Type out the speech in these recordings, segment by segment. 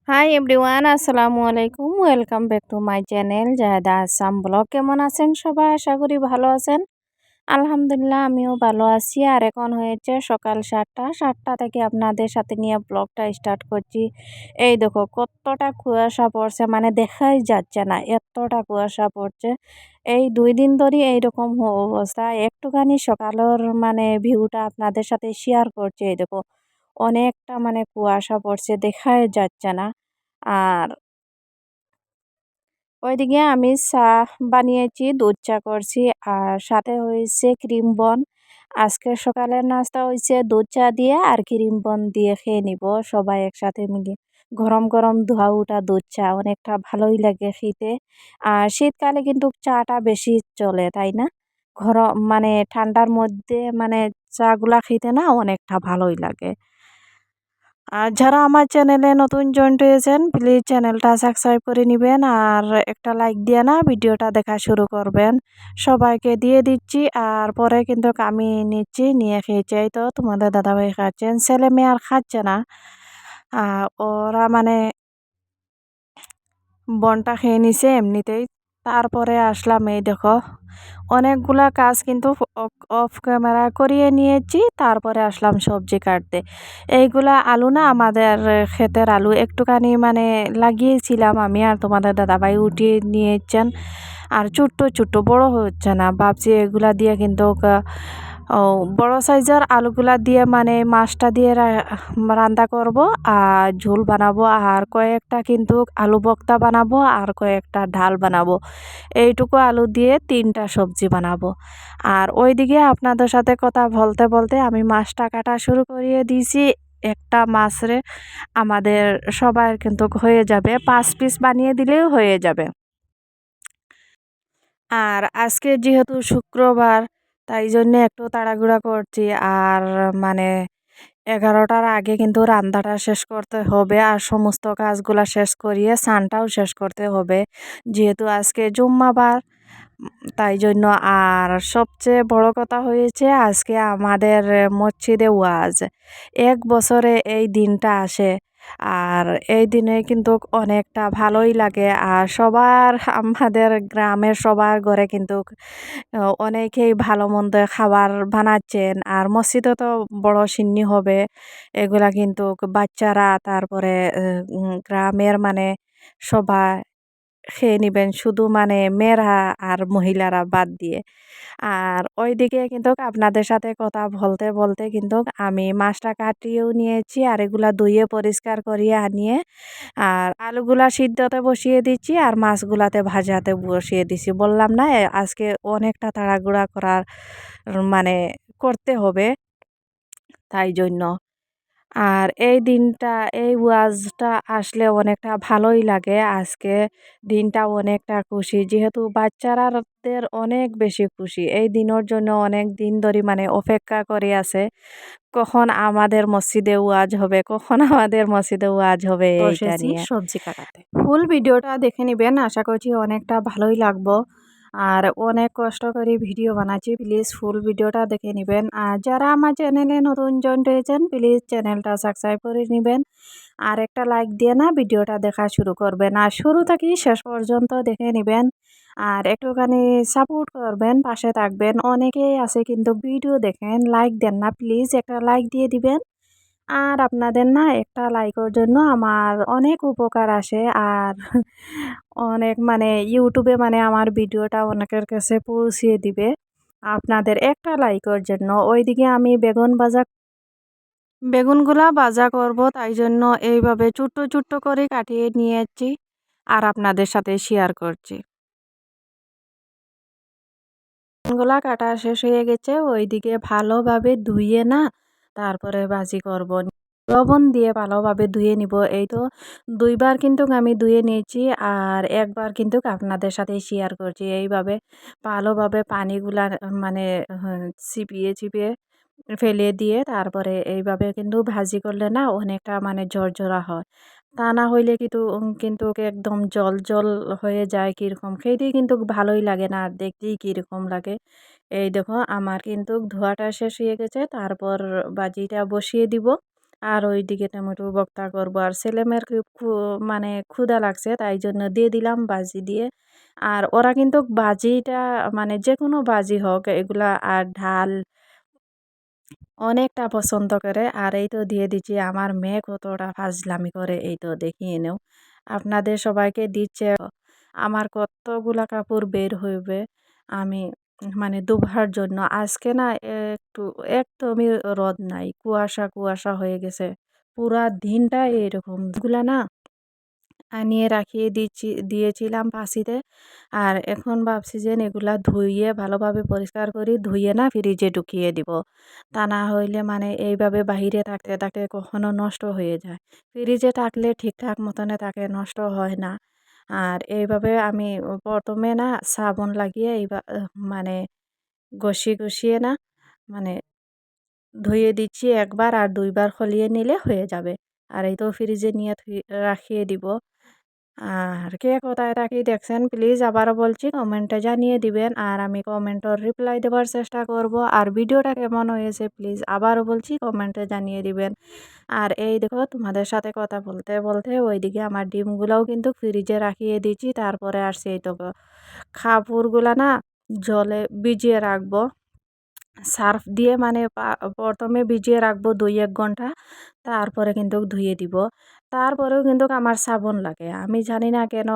Hi everyone, আসসালামু আলাইকুম। Welcome back to my channel Zaheda Assam blog. কেমন আছেন সবাই? আশা করি ভালো আছেন। আলহামদুলিল্লাহ, আমিও ভালো আছি। আর এখন হয়েছে সকাল 7টা থেকে আপনাদের সাথে নিয়ে ব্লগটা স্টার্ট করছি। এই দেখো কতটা কুয়াশা পড়ছে, মানে দেখাই যাচ্ছে না, এতটা কুয়াশা পড়ছে। এই 2 দিন ধরে এইরকম অবস্থা। একটুখানি সকালের মানে ভিউটা আপনাদের সাথে শেয়ার করছি। এই দেখো অনেকটা মানে কুয়াশা পড়ছে, দেখাই যাচ্ছে না। আর ওইদিকে আমি চাহ বানিয়েছি, দুধ চা করছি, আর সাথে হয়েছে ক্রিম বন। আজকে সকালের নাস্তা হয়েছে দুধ চা দিয়ে আর ক্রিম বন দিয়ে খেয়ে নিব সবাই একসাথে মিলে। গরম গরম ধোয়া ওঠা দুধ চা অনেকটা ভালোই লাগে খেতে। আর শীতকালে কিন্তু চাটা বেশি চলে, তাই না? গরম মানে ঠান্ডার মধ্যে মানে চাগুলা খেতে না অনেকটা ভালোই লাগে। আর যারা আমার চ্যানেলে নতুন জয়েন্ট হয়েছেন প্লিজ চ্যানেলটা সাবস্ক্রাইব করে নেবেন আর একটা লাইক দিয়ে না ভিডিওটা দেখা শুরু করবেন। সবাইকে দিয়ে দিচ্ছি আর পরে কিন্তু আমি নিচ্ছি, নিয়ে খেয়েছি। এই তো তোমাদের দাদাভাই খাচ্ছেন, ছেলে মেয়ে আর খাচ্ছে না। ওরা মানে বনটা খেয়ে নিছে এমনিতেই। তারপরে আসলাম, এই দেখো অনেকগুলা কাজ কিন্তু অফ ক্যামেরা করিয়ে নিয়েছি। তারপরে আসলাম সবজি কাটতে। এইগুলা আলু না, আমাদের ক্ষেতের আলু একটুখানি মানে লাগিয়েছিলাম আমি, আর তোমাদের দাদাভাই উঠিয়ে নিয়েছেন। আর ছোট্ট ছোট্ট বড় হচ্ছে না, ভাবছি এগুলা দিয়ে কিন্তু ও বড় সাইজের আলুগুলা দিয়ে মানে মাছটা দিয়ে রান্না করব আর ঝোল বানাবো, আর কয়েকটা কিন্তু আলু ভর্তা বানাবো, আর কয়েকটা ডাল বানাবো। এইটুকু আলু দিয়ে 3টা সবজি বানাবো। আর ওইদিকে আপনাদের সাথে কথা বলতে বলতে আমি মাছটা কাটা শুরু করিয়ে দিয়েছি। একটা মাছরে আমাদের সবার কিন্তু হয়ে যাবে, 5 পিস বানিয়ে দিলেও হয়ে যাবে। আর আজকে যেহেতু শুক্রবার, তাই জন্য একটু তাড়াহুড়া করছি। আর মানে 11টার আগে কিন্তু রান্নাটা শেষ করতে হবে, আর সমস্ত কাজগুলা শেষ করিয়ে স্নানটাও শেষ করতে হবে, যেহেতু আজকে জুম্মাবার। তাই জন্য। আর সবচেয়ে বড় কথা হয়েছে আজকে আমাদের মসজিদে ওয়াজ। 1 বছরে এই দিনটা আসে। আর এই দিনে কিন্তু অনেকটা ভালোই লাগে। আর সবার আমাদের গ্রামের সবার ঘরে কিন্তু অনেকেই ভালো মন্দ খাবার বানাচ্ছেন। আর মসজিদে তো বড় সিন্নি হবে, এগুলা কিন্তু বাচ্চারা তারপরে গ্রামের মানে সবাই খেয়ে নিবেন, শুধু মানে মেয়েরা আর মহিলারা বাদ দিয়ে। আর ওইদিকে কিন্তু আপনাদের সাথে কথা বলতে বলতে কিন্তু আমি মাছটা কাটিয়েও নিয়েছি, আর এগুলা ধুয়ে পরিষ্কার করিয়ে আনিয়ে আর আলুগুলা সিদ্ধতে বসিয়ে দিচ্ছি, আর মাছগুলাতে ভাজাতে বসিয়ে দিছি। বললাম না আজকে অনেকটা তাড়াহুড়া করার মানে করতে হবে, তাই জন্য। আর এই দিনটা, এই ওয়াজটা আসলে অনেকটা ভালোই লাগে। আজকে দিনটা অনেকটা খুশি, যেহেতু বাচ্চারাদের অনেক বেশি খুশি এই দিনের জন্য। অনেক দিন ধরে মানে অপেক্ষা করে আছে, কখন আমাদের মসজিদে ওয়াজ হবে, কখন আমাদের মসজিদে ওয়াজ হবে এইটা বসেছি নিয়ে। সবজি কাটাতে। ফুল ভিডিওটা দেখে নিবেন, আশা করছি অনেকটা ভালোই লাগবো। আর অনেক কষ্ট করে ভিডিও বানাচ্ছি, প্লিজ ফুল ভিডিওটা দেখে নিবেন। আর যারা আমার চ্যানেলে নতুন জয়েন হয়েছেন প্লিজ চ্যানেলটা সাবস্ক্রাইব করে নিবেন, আর একটা লাইক দিয়ে না ভিডিওটা দেখা শুরু করবেন, আর শুরু থেকে শেষ পর্যন্ত দেখে নিবেন। আর একটুখানি সাপোর্ট করবেন, পাশে থাকবেন। অনেকেই আছে কিন্তু ভিডিও দেখেন লাইক দেন না, প্লিজ একটা লাইক দিয়ে দিবেন। আর আপনাদের না একটা লাইকের জন্য আমার অনেক উপকার আসে। আর অনেক মানে ইউটিউবে মানে আমার ভিডিওটা অনেকের কাছে পৌঁছিয়ে দিবে আপনাদের একটা লাইকের জন্য। ওইদিকে আমি বেগুনগুলা ভাজা করব, তাই জন্য এইভাবে ছোট্ট ছোট্ট করে কাটিয়ে নিয়েছি আর আপনাদের সাথে শেয়ার করছি। বেগুনগুলা কাটা শেষ হয়ে গেছে, ওইদিকে ভালোভাবে ধুয়ে না তারপরে ভাজি করব। লবণ দিয়ে ভালোভাবে ধুয়ে নিব। এই তো 2বার কিন্তু আমি ধুয়ে নিয়েছি, আর একবার কিন্তু আপনাদের সাথে শেয়ার করছি। এইভাবে ভালোভাবে পানিগুলা মানে চিপিয়ে চিপিয়ে ফেলে দিয়ে তারপরে এইভাবে কিন্তু ভাজি করলে না অনেকটা মানে ঝরঝরা হয়। তা না হইলে কিন্তু কিন্তু একদম জল জল হয়ে যায়, কীরকম খেতেই কিন্তু ভালোই লাগে না, আর দেখতেই কীরকম লাগে। এই দেখো আমার কিন্তু ধোয়াটা শেষ হয়ে গেছে, তারপর ভাজিটা বসিয়ে দিব। আর ওইদিকে টমেটো ভর্তা করব। আর ছেলেমেয়ের মানে ক্ষুধা লাগছে তাই জন্য দিয়ে দিলাম ভাজি দিয়ে। আর ওরা কিন্তু ভাজিটা মানে যে কোনো ভাজি হোক এগুলা আর ডাল অনেকটা পছন্দ করে। আর এই তো দিয়ে দিচ্ছি, আমার মেয়ে কতটা ফাজলামি করে এই তো দেখিয়ে নেও। আপনাদের সবাইকে দিচ্ছে। আমার কতগুলা কাপড় বের হইবে আমি মানে দুবার জন্য। আজকে না একটু একদমই রোদ নাই, কুয়াশা কুয়াশা হয়ে গেছে পুরা দিনটা এরকম গুলা না আনিয়ে রাখিয়ে দিয়েছিলাম পাশিতে। আর এখন ভাবছি যে এগুলা ধুইয়ে ভালোভাবে পরিষ্কার করি, ধুইয়ে না ফ্রিজে ঢুকিয়ে দিব। তা না হইলে মানে এইভাবে বাহিরে থাকতে থাকতে কখনো নষ্ট হয়ে যায়। ফ্রিজে থাকলে ঠিকঠাক মতনে তাকে নষ্ট হয় না। আর এইভাবে আমি প্রথমে না সাবান লাগিয়ে মানে ঘষিয়ে না মানে ধুয়ে দিচ্ছি একবার, আর ২ বার খলিয়ে নিলে হয়ে যাবে। আর এই তো ফ্রিজে নিয়ে রাখিয়ে দিব। আর কে কোথায় থাকি দেখছেন প্লিজ আবারও বলছি কমেন্টে জানিয়ে দিবেন। আর আমি কমেন্টের রিপ্লাই দেওয়ার চেষ্টা করব। আর ভিডিওটা কেমন হয়েছে প্লিজ আবারও বলছি কমেন্টে জানিয়ে দিবেন। আর এই দেখো তোমাদের সাথে কথা বলতে বলতে ওইদিকে আমার ডিমগুলাও কিন্তু ফ্রিজে রাখিয়ে দিচ্ছি। তারপরে আসছি এই তো কাপড়গুলা না জলে ভিজিয়ে রাখবো সার্ফ দিয়ে, মানে প্রথমে ভিজিয়ে রাখবো ২-১ ঘন্টা, তারপরে কিন্তু ধুয়ে দিব। তারপরেও কিন্তু আমার সাবন লাগে। আমি জানি না কেন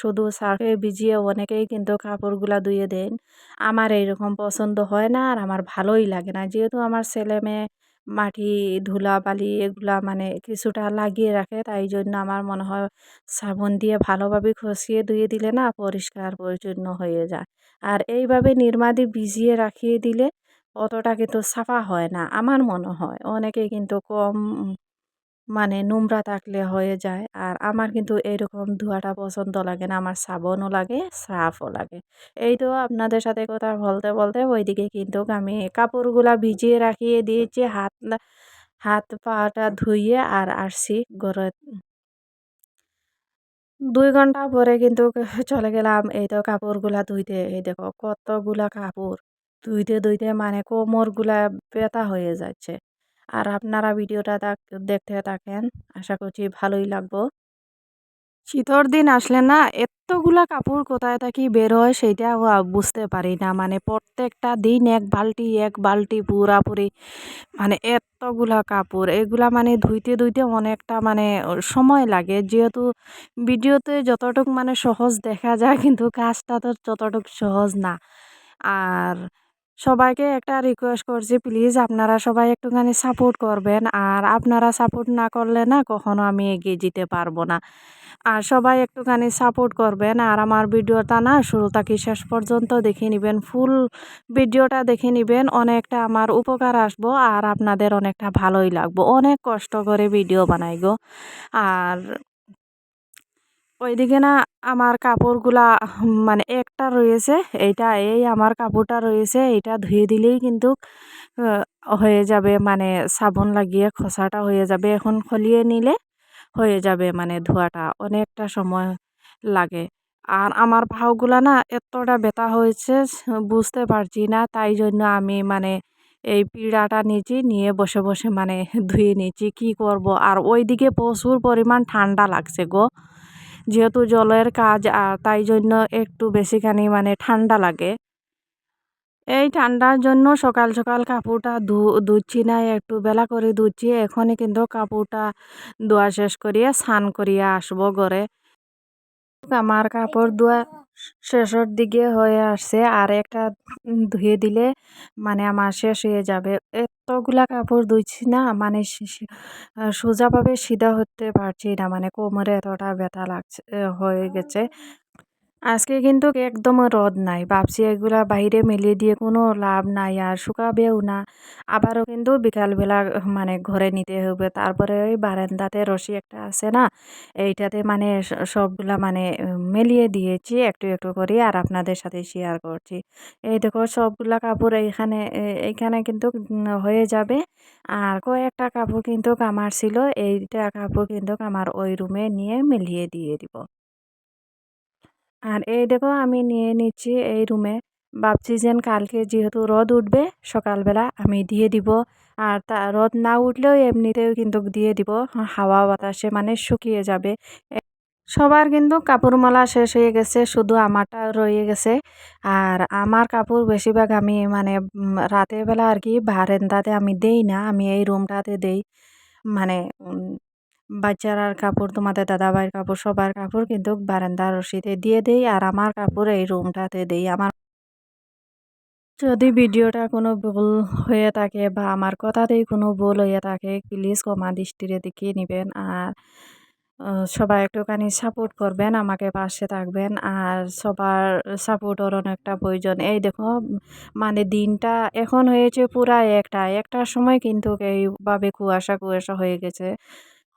শুধু সার্ফে ভিজিয়ে অনেকেই কিন্তু কাপড়গুলা ধুয়ে দেন। আমার এইরকম পছন্দ হয় না আর আমার ভালোই লাগে না। যেহেতু আমার ছেলেমেয়ে মাটি, ধুলাবালি এগুলা মানে কিছুটা লাগিয়ে রাখে, তাই জন্য আমার মনে হয় সাবন দিয়ে ভালোভাবে ঘষিয়ে ধুয়ে দিলে না পরিষ্কার পরিচ্ছন্ন হয়ে যায়। আর এইভাবে নির্মা দিয়ে ভিজিয়ে রাখিয়ে দিলে অতটা কিন্তু সাফা হয় না আমার মনে হয়। অনেকে কিন্তু কম মানে নোংরা থাকলে হয়ে যায়। আর আমার কিন্তু এরকম ধোয়াটা পছন্দ লাগে না। আমার সাবানও লাগে, সার্ফও লাগে। এই তো আপনাদের সাথে কথা বলতে বলতে ওইদিকে কিন্তু আমি কাপড়গুলা ভিজিয়ে রাখিয়ে দিয়েছি। হাত পাটা ধুইয়ে আর আসছি ঘরে। ২ ঘন্টা পরে কিন্তু চলে গেলাম এই তো কাপড়গুলা ধুইতে। এই দেখো কতগুলা কাপড়। ধুইতে মানে কোমরগুলা ব্যথা হয়ে যাচ্ছে। আর আপনারা ভিডিওটা দেখতে থাকেন। আশা করছি ভালোই লাগবো। শীতর দিন আসলে না এতগুলা কাপড় কোথায় থাকি বের হয় সেইটা বুঝতে পারি না। মানে প্রত্যেকটা দিন এক বালতি পুরাপুরি মানে এতগুলা কাপড়। এগুলা মানে ধুইতে অনেকটা মানে সময় লাগে। যেহেতু ভিডিওতে যতটুক মানে সহজ দেখা যায় কিন্তু কাজটা তো ততটুক সহজ না। আর সবাইকে একটা রিকোয়েস্ট করছি প্লিজ আপনারা সবাই একটুখানি সাপোর্ট করবেন। আর আপনারা সাপোর্ট না করলে না কখনো আমি এগিয়ে যেতে পারবো না। আর সবাই একটুখানি সাপোর্ট করবেন। আর আমার ভিডিওটা না শুরু থেকে শেষ পর্যন্ত দেখে নিবেন। ফুল ভিডিওটা দেখে নিবেন। অনেকটা আমার উপকার আসবো আর আপনাদের অনেকটা ভালোই লাগবো। অনেক কষ্ট করে ভিডিও বানাই গো। আর ওইদিকে না আমার কাপড়গুলা মানে একটা রয়েছে, এই আমার কাপড়টা রয়েছে, এটা ধুয়ে দিলেই কিন্তু হয়ে যাবে, মানে সাবান লাগিয়ে খসাটা হয়ে যাবে। এখন খলিয়ে নিলে হয়ে যাবে, মানে ধোয়াটা অনেকটা সময় লাগে। আর আমার পাগুলা না এতটা ব্যথা হয়েছে বুঝতে পারছি না, তাই জন্য আমি মানে এই পীড়াটা নিয়েছি, নিয়ে বসে বসে মানে ধুয়ে নিচ্ছি। কি করব। আর ওইদিকে প্রচুর পরিমাণ ঠান্ডা লাগছে গো, যেহেতু জলের কাজ আর তাই জন্য একটু বেশিখানি মানে ঠান্ডা লাগে। এই ঠান্ডার জন্য সকাল সকাল কাপড়টা ধুচ্ছি না, একটু বেলা করে ধুচ্ছি। এখনই কিন্তু কাপড়টা ধোয়া শেষ করিয়ে স্নান করিয়া আসবো ঘরে। আমার কাপড় ধোয়া শেষের দিকে হয়ে আসছে, আর একটা ধুয়ে দিলে মানে আমার শেষ হয়ে যাবে। এতগুলা কাপড় ধুইছি না মানে সোজাভাবে সিধা হতে পারছি না, মানে কোমরে এতটা ব্যথা লাগছে হয়ে গেছে। আজকে কিন্তু একদম রোদ নাই, ভাবছি এগুলা বাইরে মেলে দিয়ে কোনো লাভ নাই আর শুকাবেও না। আবারও কিন্তু বিকালবেলা মানে ঘরে নিতে হবে। তারপরে ওই বারান্দাতে রশি একটা আছে না, এইটাতে মানে সবগুলা মানে মেলিয়ে দিয়েছি একটু একটু করে, আর আপনাদের সাথে শেয়ার করছি। এই দেখো সবগুলা কাপড় এইখানে কিন্তু হয়ে যাবে। আর কয়েকটা কাপড় কিন্তু আমার ছিল, এইটা কাপড় কিন্তু আমার ওই রুমে নিয়ে মেলিয়ে দিয়ে দিব। আর এই দেখো আমি নিয়ে নিচ্ছি এই রুমে। ভাবছি যে কালকে যেহেতু রোদ উঠবে সকালবেলা আমি দিয়ে দিব। আর রোদ না উঠলেও এমনিতেও কিন্তু দিয়ে দিব, হাওয়া বাতাসে মানে শুকিয়ে যাবে। সবার কিন্তু কাপড় মেলা শেষ হয়ে গেছে, শুধু আমারটা রয়ে গেছে। আর আমার কাপড় বেশিরভাগ আমি মানে রাতের বেলা আর কি বারান্দাতে আমি দেই না, আমি এই রুমটাতে দেই। মানে বাচ্চারার কাপড়, তোমাদের দাদাভাইয়ের কাপড়, সবার কাপড় কিন্তু বারান্দার রশিতে দিয়ে দেই, আর আমার কাপড় এই রুমটাতে দেই। আমার যদি ভিডিওটা কোনো ভুল হয়ে থাকে বা আমার কথাতেই কোনো ভুল হয়ে থাকে, প্লিজ ক্ষমা দৃষ্টিতে দেখিয়ে নেবেন। আর সবাই একটুখানি সাপোর্ট করবেন, আমাকে পাশে থাকবেন। আর সবার সাপোর্টের অনেকটা প্রয়োজন। এই দেখো মানে দিনটা এখন হয়েছে পুরা একটার সময় কিন্তু এইভাবে কুয়াশা কুয়াশা হয়ে গেছে,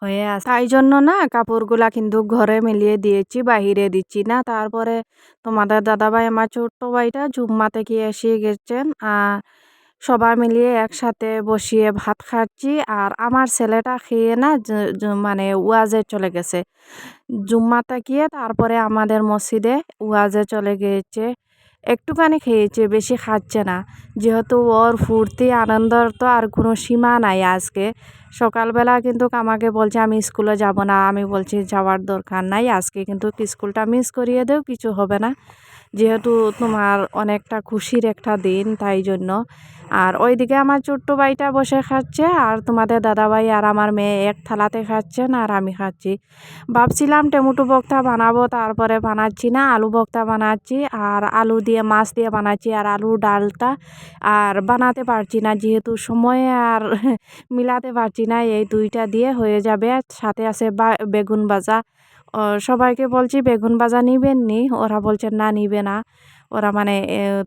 হয়ে আছে। তাই জন্য না কাপড়গুলা কিন্তু ঘরে মিলিয়ে দিয়েছি, বাহিরে দিচ্ছি না। তারপরে তোমাদের দাদাভাই, আমার ছোট্ট ভাইটা জুম্মা থেকে এসে গেছেন, আর সবাই মিলিয়ে একসাথে বসিয়ে ভাত খাচ্ছি। আর আমার ছেলেটা খেয়ে না মানে ওয়াজে চলে গেছে জুম্মাতে গিয়ে, তারপরে আমাদের মসজিদে ওয়াজে চলে গিয়েছে। একটুখানি খেয়েছে, বেশি খাচ্ছে না, যেহেতু ওর ফুর্তি আনন্দর তো আর কোনো সীমা নাই। আজকে সকালবেলা কিন্তু আমাকে বলছে আমি স্কুলে যাব না, আমি বলছি যাওয়ার দরকার নাই, আজকে কিন্তু স্কুলটা মিস করিয়ে দেও, কিছু হবে না, যেহেতু তোমার অনেকটা খুশির একটা দিন, তাই জন্য। আর ওইদিকে আমার ছোট্ট ভাইটা বসে খাচ্ছে, আর তোমাদের দাদাভাই আর আমার মেয়ে এক থালাতে খাচ্ছেন, আর আমি খাচ্ছি। ভাবছিলাম টমেটো ভর্তা বানাবো, তারপরে বানাচ্ছি না, আলু ভর্তা বানাচ্ছি, আর আলু দিয়ে মাছ দিয়ে বানাচ্ছি, আর আলুর ডালটা আর বানাতে পারছি না, যেহেতু সময় আর মিলাতে পারছি না। এই দুইটা দিয়ে হয়ে যাবে, সাথে আছে বেগুন ভাজা। সবাইকে বলছি বেগুন ভাজা নিবেন নি, ওরা বলছে না নিবে না। ওরা মানে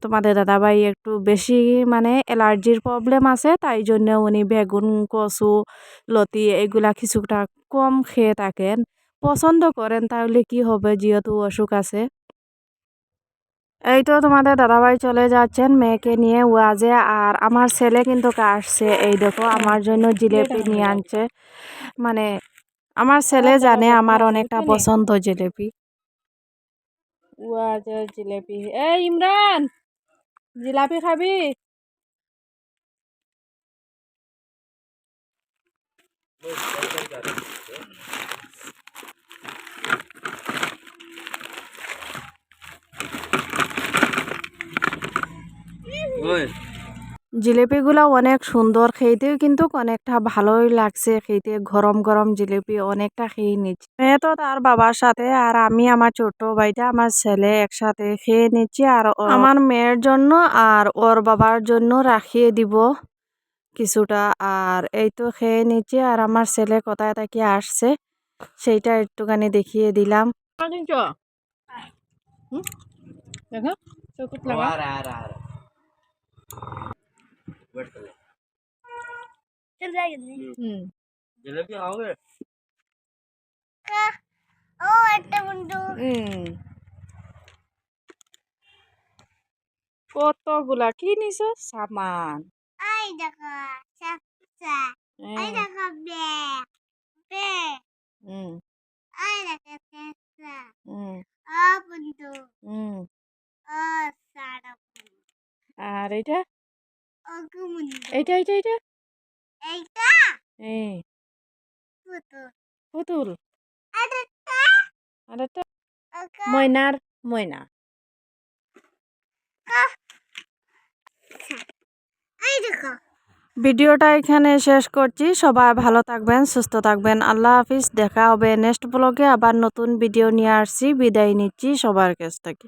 তোমাদের দাদাভাই একটু বেশি মানে অ্যালার্জির প্রবলেম আছে, তাই জন্য উনি বেগুন, কচু লতি এগুলা কিছুটা কম খেয়ে থাকেন। পছন্দ করেন, তাহলে কি হবে, যেহেতু অসুখ আছে। এই তো তোমাদের দাদাভাই চলে যাচ্ছেন মেয়েকে নিয়ে ওয়াজে, আর আমার ছেলে কিন্তু আসছে। এই দেখো আমার জন্য জিলেপি নিয়ে আনছে। মানে আমার ছেলে জানে আমার অনেকটা পছন্দ জিলেপি। ওয়াজের জিলেপি। এই ইমরান, জিলাপি খাবি? জিলেপিগুলো অনেক সুন্দর, খেতেও কিন্তু অনেকটা ভালোই লাগছে খেতে, গরম গরম জিলেপি অনেকটা খেয়ে নিচ্ছি। মেয়ে তো তার বাবার সাথে, আর আমি আমার ছোট ভাইটা আমার ছেলে একসাথে খেয়ে নিচ্ছি। আর আমার মেয়ের জন্য আর ওর বাবার জন্য রাখিয়ে দিব কিছুটা। আর এই তো খেয়ে নিচ্ছি, আর আমার ছেলে কোথায় থেকে আসছে সেইটা একটুখানি দেখিয়ে দিলাম। দেখো চকুত লাগা। जलेबी खाओगे? কতগুলা কি নিছ সামান। Ay, দেখো সাপসা। Ay, দেখো ব্যাগ ব্যাগ। হুম Ay, দেখো সাপসা। হুম ও বন্ধু, হুম। ও সারা আর এটা ও গুমুন্ডু। এইটা এইটা এইটা এইটা এই পুতু। পুতুল। আরেকটা আর একটা ওকে ময়নার ময়না। এই দেখো। ভিডিওটা এখানে শেষ করছি। সবাই ভালো থাকবেন, সুস্থ থাকবেন। আল্লাহ হাফিজ। দেখা হবে নেক্সট ব্লগে, আবার নতুন ভিডিও নিয়ে আসছি। বিদায় নিচ্ছি সবার কাছ থেকে।